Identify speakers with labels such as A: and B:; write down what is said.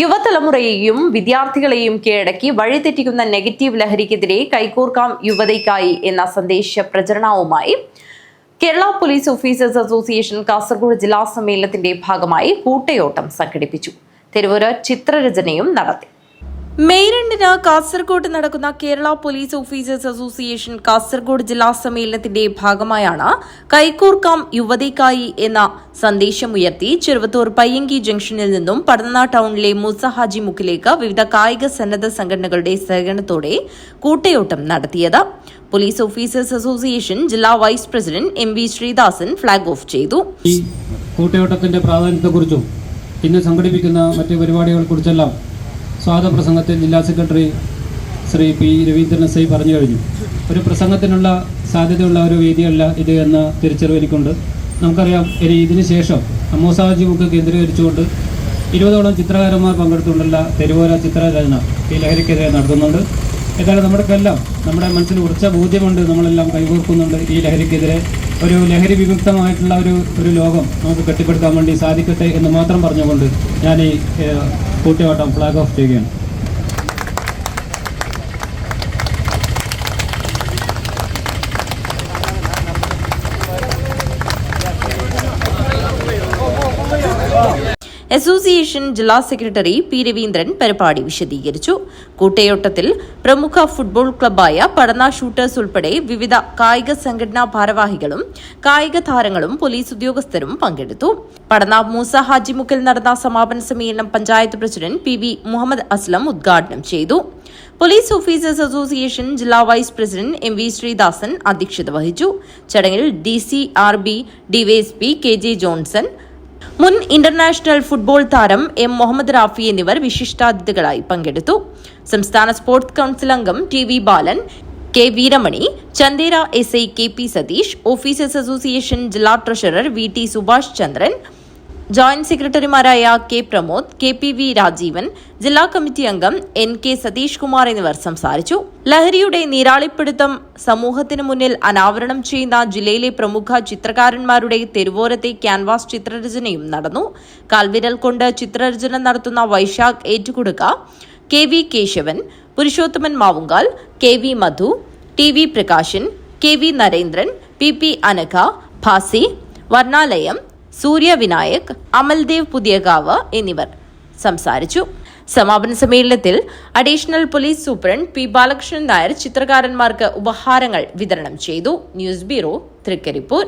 A: യുവതലമുറയെയും വിദ്യാർത്ഥികളെയും കീഴടക്കി വഴിതെറ്റിക്കുന്ന നെഗറ്റീവ് ലഹരിക്കെതിരെ കൈകോർക്കാം യുവതയ്ക്കായി എന്ന സന്ദേശ പ്രചരണവുമായി Kerala police officers association Kasaragod ജില്ലാ സമ്മേളനത്തിന്റെ ഭാഗമായി കൂട്ടയോട്ടം സംഘടിപ്പിച്ചു. തെരുവോര ചിത്രരചനയും നടത്തി. മെയ് 2 കാസർഗോഡ് നടക്കുന്ന Kerala police officers association Kasaragod ജില്ലാ സമ്മേളനത്തിന്റെ ഭാഗമായാണ് കൈകോർക്കാം യുവതയ്ക്കായി എന്ന സന്ദേശമുയർത്തി ചെറുവത്തൂർ പയ്യങ്കി ജംഗ്ഷനിൽ നിന്നും പടന്ന ടൗണിലെ മൂസ ഹാജി മുക്കിലേക്ക് വിവിധ കായിക സന്നദ്ധ സംഘടനകളുടെ സഹകരണത്തോടെ കൂട്ടയോട്ടം നടത്തിയത്. പോലീസ് ഓഫീസേഴ്സ് അസോസിയേഷൻ ജില്ലാ vice president M V. Sreedasan flag off ചെയ്തു.
B: ഈ കൂട്ടയോട്ടത്തിന്റെ പ്രാധാന്യത്തെക്കുറിച്ചും ഇന്ന് സംഘടിപ്പിക്കുന്ന മറ്റ് പരിപാടികളെക്കുറിച്ചെല്ലാം സ്വാഗതപ്രസംഗത്തിൽ ജില്ലാ secretary Shri P Raveendran S I പറഞ്ഞു കഴിഞ്ഞു. ഒരു പ്രസംഗത്തിനുള്ള സാധ്യതയുള്ള ഒരു വേദിയല്ല ഇത് എന്ന തിരിച്ചറിവ് എനിക്കുണ്ട്. നമുക്കറിയാം, ഇതിന് ശേഷം മൂസ ഹാജി മുക്ക് കേന്ദ്രീകരിച്ചുകൊണ്ട് 20ഓളം ചിത്രകാരന്മാർ പങ്കെടുത്തുകൊണ്ടുള്ള തെരുവോര ചിത്രരചന ഈ ലഹരിക്കെതിരെ നടത്തുന്നുണ്ട്. ഏതായാലും നമ്മുടെക്കെല്ലാം നമ്മുടെ മനസ്സിൽ ഉറച്ച ബോധ്യമുണ്ട്, നമ്മളെല്ലാം കൈകോർക്കുന്നുണ്ട്. ഈ ലഹരിക്കെതിരെ ഒരു ലഹരി വിമുക്തമായിട്ടുള്ള ഒരു ലോകം നമുക്ക് കെട്ടിപ്പടുക്കാൻ വേണ്ടി സാധിക്കട്ടെ എന്ന് മാത്രം പറഞ്ഞുകൊണ്ട് ഞാൻ ഈ കൂട്ടയോട്ടം ഫ്ലാഗ് ഓഫ് ചെയ്യുകയാണ്.
A: അസോസിയേഷൻ ജില്ലാ സെക്രട്ടറി പി രവീന്ദ്രൻ പരിപാടി വിശദീകരിച്ചു. കൂട്ടയോട്ടത്തിൽ പ്രമുഖ ഫുട്ബോൾ ക്ലബ്ബായ പടന്ന ഷൂട്ടേഴ്സ് ഉൾപ്പെടെ വിവിധ കായിക സംഘടനാ ഭാരവാഹികളും കായിക താരങ്ങളും പോലീസ് ഉദ്യോഗസ്ഥരും പങ്കെടുത്തു. പടന്ന മൂസ ഹാജിമുക്കിൽ നടന്ന സമാപന സമ്മേളനം പഞ്ചായത്ത് പ്രസിഡന്റ് പി.വി. മുഹമ്മദ് അസ്ലം ഉദ്ഘാടനം ചെയ്തു. പോലീസ് ഓഫീസേഴ്സ് അസോസിയേഷൻ ജില്ലാ വൈസ് പ്രസിഡന്റ് എം.വി. ശ്രീദാസൻ അധ്യക്ഷത വഹിച്ചു. ചടങ്ങിൽ DCRB ഡിവൈഎസ്പി കെ.ജെ. ജോൺസൺ, മുൻ ഇന്റർനാഷണൽ ഫുട്ബോൾ താരം എം. മുഹമ്മദ് റാഫി എന്നിവർ വിശിഷ്ടാതിഥികളായി പങ്കെടുത്തു. സംസ്ഥാന സ്പോർട്സ് കൌൺസിൽ അംഗം T V. Balan, K. Veeramani, Chandera SI KP Satheesh, officers association ജില്ലാ treasurer VT Subhash Chandran, joint സെക്രട്ടറിമാരായ കെ. പ്രമോദ്, KPV രാജീവൻ, ജില്ലാ കമ്മിറ്റി അംഗം NK സതീഷ് കുമാർ എന്നിവർ സംസാരിച്ചു. ലഹരിയുടെ നീരാളിപ്പിടുത്തം സമൂഹത്തിന് മുന്നിൽ അനാവരണം ചെയ്യുന്ന ജില്ലയിലെ പ്രമുഖ ചിത്രകാരന്മാരുടെ തെരുവോരത്തെ ക്യാൻവാസ് ചിത്രരചനയും നടന്നു. കാൽവിരൽ കൊണ്ട് ചിത്രരചന നടത്തുന്ന വൈശാഖ് ഏറ്റുകൊടുക്ക, KV കേശവൻ, പുരുഷോത്തമൻ മാവുങ്കാൽ, KV മധു, TV Prakashan, KV Narendran, PP Anagha, Bhasi, വർണ്ണാലയം, സൂര്യ വിനായക്, അമൽദേവ് പുതിയകാവ് എന്നിവർ സംസാരിച്ചു. സമാപന സമ്മേളനത്തിൽ additional police superintendent P. Balakrishnan Nair ചിത്രകാരന്മാർക്ക് ഉപഹാരങ്ങൾ വിതരണം ചെയ്തു. News bureau, Trikaripur.